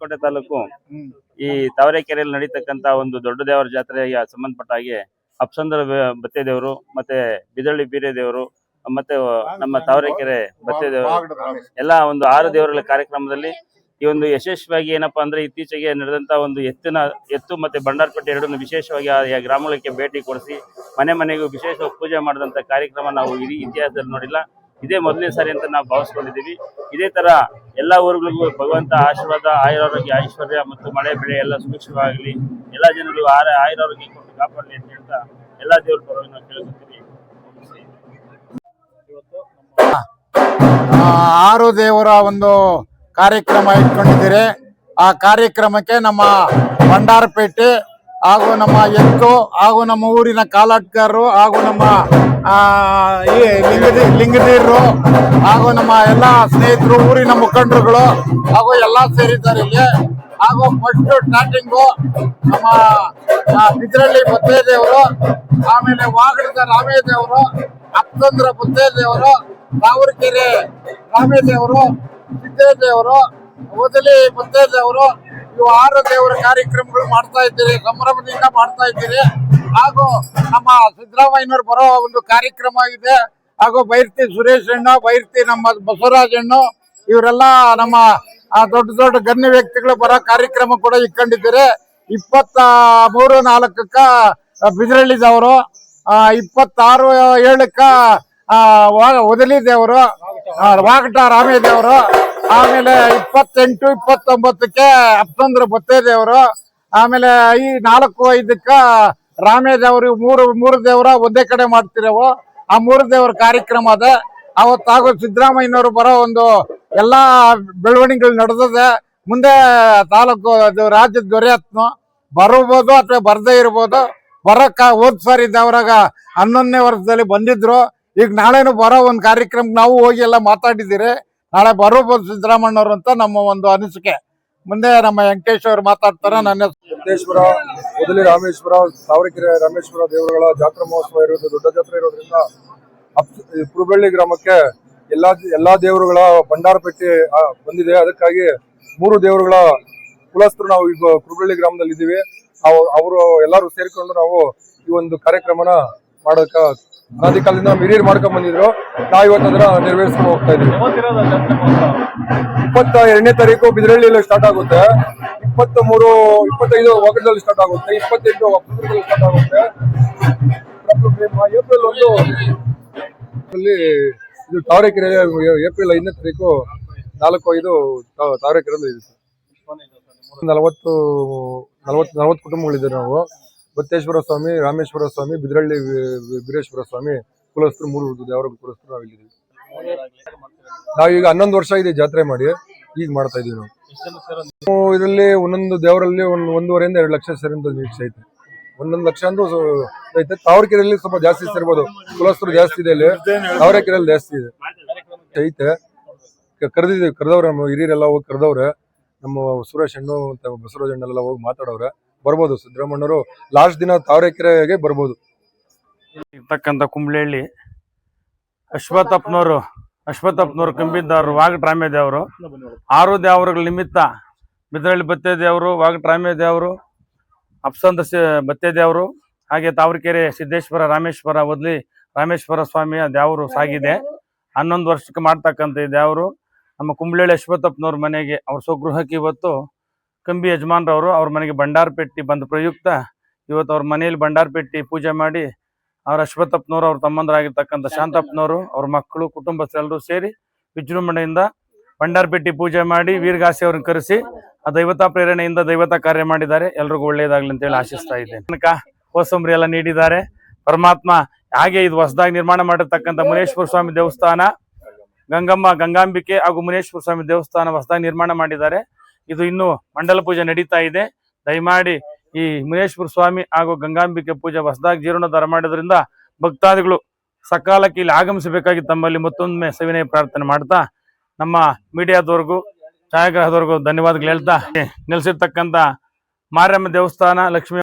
ಹೊಸಕೋಟೆ ತಾಲೂಕು ಈ ತಾವರೆಕೆರೆಯಲ್ಲಿ ನಡೀತಕ್ಕಂತ ಒಂದು ದೊಡ್ಡ ದೇವರ ಜಾತ್ರೆಗೆ ಸಂಬಂಧಪಟ್ಟ ಹಾಗೆ ಅಪ್ಸಂದ್ರ ಬತ್ತೆ ದೇವರು ಮತ್ತೆ ಬಿದಳ್ಳಿ ಬೀರೆ ದೇವರು ಮತ್ತೆ ನಮ್ಮ ತಾವರೆಕೆರೆ ಬತ್ತೆ ದೇವರು ಎಲ್ಲ ಒಂದು 6 ದೇವರುಗಳ ಕಾರ್ಯಕ್ರಮದಲ್ಲಿ ಈ ಒಂದು ಯಶಸ್ವಿಯಾಗಿ ಏನಪ್ಪಾ ಅಂದ್ರೆ ಇತ್ತೀಚೆಗೆ ನಡೆದಂತ ಒಂದು ಎತ್ತು ಮತ್ತೆ ಬಂಡಾರಪೇಟೆ ಎರಡನ್ನು ವಿಶೇಷವಾಗಿ ಆ ಗ್ರಾಮಗಳಿಗೆ ಭೇಟಿ ಕೊಡಿಸಿ ಮನೆ ಮನೆಗೂ ವಿಶೇಷವಾಗಿ ಪೂಜೆ ಮಾಡಿದಂತ ಕಾರ್ಯಕ್ರಮ ನಾವು ಇಡೀ ಇತಿಹಾಸದಲ್ಲಿ ನೋಡಿಲ್ಲ. ಇದೇ ಮೊದಲನೇ ಸಾರಿ ಅಂತ ನಾವು ಭಾವಿಸ್ಕೊಂಡಿದ್ದೀವಿ. ಇದೇ ತರ ಎಲ್ಲಾ ಊರುಗಳಿಗೂ ಭಗವಂತ ಆಶೀರ್ವಾದ, ಆಯುರಾರೋಗ್ಯ, ಐಶ್ವರ್ಯ ಮತ್ತು ಮಳೆ ಬೆಳೆ ಎಲ್ಲ ಸುಭಿಕ್ಷವಾಗಲಿ, ಎಲ್ಲಾ ಜನರಿಗೂ ಆಯುರಾರೋಗ್ಯ ಕೊಟ್ಟು ಕಾಪಾಡಲಿ ಅಂತ ಹೇಳ್ತಾ ಎಲ್ಲಾ ದೇವ್ರ ಪರವಾಗಿ ನಾವು ಕೇಳ್ಕೊತೀವಿ. 6 ದೇವರ ಒಂದು ಕಾರ್ಯಕ್ರಮ ಇಟ್ಕೊಂಡಿದ್ದೀರಿ. ಆ ಕಾರ್ಯಕ್ರಮಕ್ಕೆ ನಮ್ಮ ಬಂಡಾರಪೇಟೆ ಹಾಗೂ ನಮ್ಮ ಎತ್ತು ಹಾಗೂ ನಮ್ಮ ಊರಿನ ಕಾಲಾಟ್ಗಾರರು ಹಾಗೂ ನಮ್ಮ ಲಿಂಗದೀರರು ಹಾಗೂ ನಮ್ಮ ಎಲ್ಲ ಸ್ನೇಹಿತರು, ಊರಿನ ಮುಖಂಡರುಗಳು ಹಾಗೂ ಎಲ್ಲ ಸೇರಿದ್ದಾರೆ ಇಲ್ಲಿ. ಹಾಗೂ ಫಸ್ಟ್ ಸ್ಟಾರ್ಟಿಂಗು ನಮ್ಮ ಬಿದ್ರಳ್ಳಿ ಬುದ್ಧೇ ದೇವರು, ಆಮೇಲೆ ವಾಗಡದ ರಾಮೇದೇವರು, ಅಪ್ಸಂದ್ರ ಬುದ್ಧೇ ದೇವರು, ತಾವರೆಕೆರೆ ರಾಮೇದೇವರು, ಸಿದ್ದೇದೇವರು, ಒದಲಿ ಬುದ್ಧೇ ದೇವರು, ಇವು 6 ದೇವರ ಕಾರ್ಯಕ್ರಮಗಳು ಮಾಡ್ತಾ ಇದ್ದೀರಿ, ಸಂಭ್ರಮದಿಂದ ಮಾಡ್ತಾ ಇದ್ದೀರಿ. ಹಾಗೂ ನಮ್ಮ ಸಿದ್ದರಾಮಯ್ಯನವರು ಬರೋ ಒಂದು ಕಾರ್ಯಕ್ರಮ ಇದೆ. ಹಾಗೂ ಬೈರ್ತಿ ಸುರೇಶ್ ಅಣ್ಣ, ಬೈರ್ತಿ ನಮ್ಮ ಬಸವರಾಜ್ ಅಣ್ಣ, ಇವರೆಲ್ಲ ನಮ್ಮ ದೊಡ್ಡ ದೊಡ್ಡ ಗಣ್ಯ ವ್ಯಕ್ತಿಗಳು ಬರೋ ಕಾರ್ಯಕ್ರಮ ಕೂಡ ಇಟ್ಕೊಂಡಿದ್ದಾರೆ. 23/4ಕ್ಕ ಬಿದ್ರಳ್ಳಿದವರು, 26/7ಕ್ಕ ಒದಲಿ ದೇವರು, ವಾಗಟ ರಾಮೇದೇವರು, ಆಮೇಲೆ 28-29ಕ್ಕೆ ಅಪ್ಸಂದ್ರ ಬತ್ತೆ ದೇವರು, ಆಮೇಲೆ ಈ 4-5ಕ್ಕ ರಾಮೇದೇವರು. ಮೂರು ದೇವರ ಒಂದೇ ಕಡೆ ಮಾಡ್ತಿರವು. ಆ 3 ದೇವರ ಕಾರ್ಯಕ್ರಮ ಅದ. ಅವತ್ತಾಗೋ ಸಿದ್ದರಾಮಯ್ಯನವರು ಬರೋ ಒಂದು ಎಲ್ಲಾ ಬೆಳವಣಿಗೆಗಳು ನಡೆದಿದೆ. ಮುಂದೆ ತಾಲೂಕು ರಾಜ್ಯದ ದೊರೆಯತ್ನು ಬರಬಹುದು ಅಥವಾ ಬರ್ದೇ ಇರ್ಬೋದು. ಹೋದ್ ಸಾರಿ ದೇವರಾಗ 11ನೇ ವರ್ಷದಲ್ಲಿ ಬಂದಿದ್ರು. ಈಗ ನಾಳೆನು ಬರೋ ಒಂದು ಕಾರ್ಯಕ್ರಮ ನಾವು ಹೋಗಿ ಎಲ್ಲ ಮಾತಾಡಿದ್ದೀರಿ. ನಾಳೆ ಬರಬಹುದು ಸಿದ್ದರಾಮಯ್ಯನವರು ಅಂತ ನಮ್ಮ ಒಂದು ಅನಿಸಿಕೆ. ಮುಂದೆ ನಮ್ಮ ವೆಂಕಟೇಶ್ ಅವರು ಮಾತಾಡ್ತಾರ. ನನ್ನ ಸಿದ್ದೇಶ್ವರ, ಒದಲಿ ರಾಮೇಶ್ವರ, ತಾವರೆಕೆರೆ ರಾಮೇಶ್ವರ ದೇವರುಗಳ ಜಾತ್ರಾ ಮಹೋತ್ಸವ ಇರೋದು, ದೊಡ್ಡ ಜಾತ್ರೆ ಇರೋದ್ರಿಂದ ಕುರುಬಳ್ಳಿ ಗ್ರಾಮಕ್ಕೆ ಎಲ್ಲಾ ದೇವರುಗಳ ಭಂಡಾರಪೇಟೆ ಬಂದಿದೆ. ಅದಕ್ಕಾಗಿ 3 ದೇವರುಗಳ ಕುಲಸ್ಥರು ನಾವು ಈಗ ಕುರುಬಳ್ಳಿ ಗ್ರಾಮದಲ್ಲಿ ಇದ್ದೀವಿ. ಅವರು ಎಲ್ಲರೂ ಸೇರಿಕೊಂಡು ನಾವು ಈ ಒಂದು ಕಾರ್ಯಕ್ರಮನ ಮಾಡೋಕ ಅನಾದಿಕಾಲದಿಂದ ಹಿರಿಯರು ಮಾಡ್ಕೊಂಡ್ ಬಂದಿದ್ರು. ನಾವು ಇವತ್ತು ಅದನ್ನ ನೆರವೇರಿಸ್ಕೊಂಡು ಹೋಗ್ತಾ ಇದ್ದೀವಿ. 22ನೇ ತಾರೀಕು ಬಿದ್ರಳ್ಳಿಯಲ್ಲಿ ಸ್ಟಾರ್ಟ್ ಆಗುತ್ತೆ, 25 ವಾಗಡದಲ್ಲಿ ಸ್ಟಾರ್ಟ್ ಆಗುತ್ತೆ, 28 ಅಕ್ಟೋಬರ್ದಲ್ಲಿ ಸ್ಟಾರ್ಟ್ ಆಗುತ್ತೆ. ಏಪ್ರಿಲ್ 1 ಇದು ತಾವರೆಕೆರೆ, ಏಪ್ರಿಲ್ 5ನೇ ತಾರೀಕು 4-5 ತಾವರೆಕೆರೆಯಲ್ಲಿ ಇದೆ. 40 ಕುಟುಂಬಗಳಿದ್ದಾರೆ. ನಾವು ಬತ್ತೇಶ್ವರ ಸ್ವಾಮಿ, ರಾಮೇಶ್ವರ ಸ್ವಾಮಿ, ಬಿದ್ರಳ್ಳಿ ಬೀರೇಶ್ವರ ಸ್ವಾಮಿ ಕುಲಸ್ಥರು, 3 ದೇವರ ಕುಲಸ್ಥರು ನಾವಿಲ್ಲಿದ್ದೀವಿ. ನಾವೀಗ 11 ವರ್ಷ ಇದೆ ಜಾತ್ರೆ ಮಾಡಿ, ಈಗ ಮಾಡ್ತಾ ಇದೀವಿ. ನಾವು ಇದರಲ್ಲಿ ಒಂದೊಂದು ದೇವರಲ್ಲಿ 1.5 2 ಲಕ್ಷ ಸೇರಿದ ನಿರೀಕ್ಷೆ ಐತೆ. 1 ಲಕ್ಷ ಅಂದ್ರೂ ಐತೆ. ತಾವರೆಕೆರೆಯಲ್ಲಿ ಸ್ವಲ್ಪ ಜಾಸ್ತಿ ಸೇರ್ಬೋದು, ಕುಲಸ್ಥರು ಜಾಸ್ತಿ ಇದೆ. ಇಲ್ಲಿ ತಾವರೆಕೆರೆಯಲ್ಲಿ ಜಾಸ್ತಿ ಇದೆ ಐತೆ. ಕರೆದವ್ರೆ ನಮ್ಮ ಹಿರಿಯರೆಲ್ಲ ಹೋಗಿ ಕರೆದವ್ರೆ. ನಮ್ಮ ಸುರೇಶ್ ಹಣ್ಣು ಮತ್ತೆ ಬಸವರಾಜ್ ಹಣ್ಣೆಲ್ಲ ಹೋಗಿ ಮಾತಾಡವ್ರೆ. ಬರ್ಬೋದು ಸಿದ್ದರಾಮಯ್ಯನವರು ಲಾಸ್ಟ್ ದಿನ ತಾವರೆಕೆರೆಗೆ ಬರ್ಬೋದು. ಇರ್ತಕ್ಕಂಥ ಕುಂಬ್ಳಹಳ್ಳಿ ಅಶ್ವತ್ಥಪ್ಪನವರು ಕಂಬಿದ್ದಾರು, ವಾಗಟ ರಾಮೇದೇವರು, 6 ದೇವರುಗಳ ನಿಮಿತ್ತ ಬಿದ್ರಳ್ಳಿ ಬತ್ತೆ ದೇವರು, ವಾಗಟ ರಾಮೇದೇವರು, ಅಪ್ಸಂದ್ರ ಬತ್ತೆ ದೇವರು, ಹಾಗೆ ತಾವರೆಕೆರೆ ಸಿದ್ದೇಶ್ವರ, ರಾಮೇಶ್ವರ, ಒದಲಿ ರಾಮೇಶ್ವರ ಸ್ವಾಮಿಯ ದೇವರು ಸಾಗಿದೆ. 11 ವರ್ಷಕ್ಕೆ ಮಾಡ್ತಕ್ಕಂಥ ಈ ದೇವರು ನಮ್ಮ ಕುಂಬ್ಳಹಳ್ಳಿ ಅಶ್ವತ್ಥಪ್ಪನವ್ರ ಮನೆಗೆ ಅವ್ರ ಸ್ವಗೃಹಕ್ಕೆ ಇವತ್ತು ಕಂಬಿ ಯಜಮಾನ್ರವರು ಅವ್ರ ಮನೆಗೆ ಭಂಡಾರಪೇಟೆ ಬಂದ ಪ್ರಯುಕ್ತ ಇವತ್ತು ಅವ್ರ ಮನೆಯಲ್ಲಿ ಭಂಡಾರಪೇಟೆ ಪೂಜೆ ಮಾಡಿ ಅವ್ರ ಅಶ್ವತ್ಥಪ್ಪನವರು, ಅವ್ರ ತಮ್ಮಂದರಾಗಿರ್ತಕ್ಕಂಥ ಶಾಂತಪ್ಪನವರು, ಅವ್ರ ಮಕ್ಕಳು, ಕುಟುಂಬಸ್ಥರೆಲ್ಲರೂ ಸೇರಿ ವಿಜೃಂಭಣೆಯಿಂದ ಭಂಡಾರಪೇಟೆ ಪೂಜೆ ಮಾಡಿ ವೀರಗಾಸೆ ಅವ್ರನ್ನ ಕರೆಸಿ ಆ ದೈವತಾ ಪ್ರೇರಣೆಯಿಂದ ದೈವತಾ ಕಾರ್ಯ ಮಾಡಿದ್ದಾರೆ. ಎಲ್ರಿಗೂ ಒಳ್ಳೇದಾಗ್ಲಿ ಅಂತೇಳಿ ಆಶಿಸ್ತಾ ಇದ್ದೇನೆ. ತನಕ ಕೋಸಂಬರಿ ಎಲ್ಲ ನೀಡಿದ್ದಾರೆ ಪರಮಾತ್ಮ. ಹಾಗೆ ಇದು ಹೊಸದಾಗಿ ನಿರ್ಮಾಣ ಮಾಡಿರ್ತಕ್ಕಂಥ ಮುನೇಶ್ವರ ಸ್ವಾಮಿ ದೇವಸ್ಥಾನ, ಗಂಗಾಂಬಿಕೆ ಹಾಗೂ ಮುನೇಶ್ವರ ಸ್ವಾಮಿ ದೇವಸ್ಥಾನ ಹೊಸದಾಗಿ ನಿರ್ಮಾಣ ಮಾಡಿದ್ದಾರೆ. ಇದು ಇನ್ನು ಮಂಡಲ ಪೂಜೆ ನಡೀತಾ ಇದೆ. ದಯಮಾಡಿ ಈ ಮುನೇಶ್ವರ ಸ್ವಾಮಿ ಹಾಗೂ ಗಂಗಾಂಬಿಕೆ ಪೂಜೆ ಹೊಸದಾಗಿ ಜೀರ್ಣೋದ್ಧಾರ ಮಾಡೋದ್ರಿಂದ ಭಕ್ತಾದಿಗಳು ಸಕಾಲಕ್ಕೆ ಇಲ್ಲಿ ಆಗಮಿಸಬೇಕಾಗಿ ತಮ್ಮಲ್ಲಿ ಮತ್ತೊಮ್ಮೆ ಸವಿನಯ ಪ್ರಾರ್ಥನೆ ಮಾಡ್ತಾ, ನಮ್ಮ ಮೀಡಿಯಾದವ್ರಿಗೂ ಛಾಯಾಗ್ರಾಹದವ್ರಿಗೂ ಧನ್ಯವಾದಗಳು ಹೇಳ್ತಾ, ನೆಲೆಸಿರ್ತಕ್ಕಂಥ ಮಾರಮ್ಮ ದೇವಸ್ಥಾನ, ಲಕ್ಷ್ಮೀ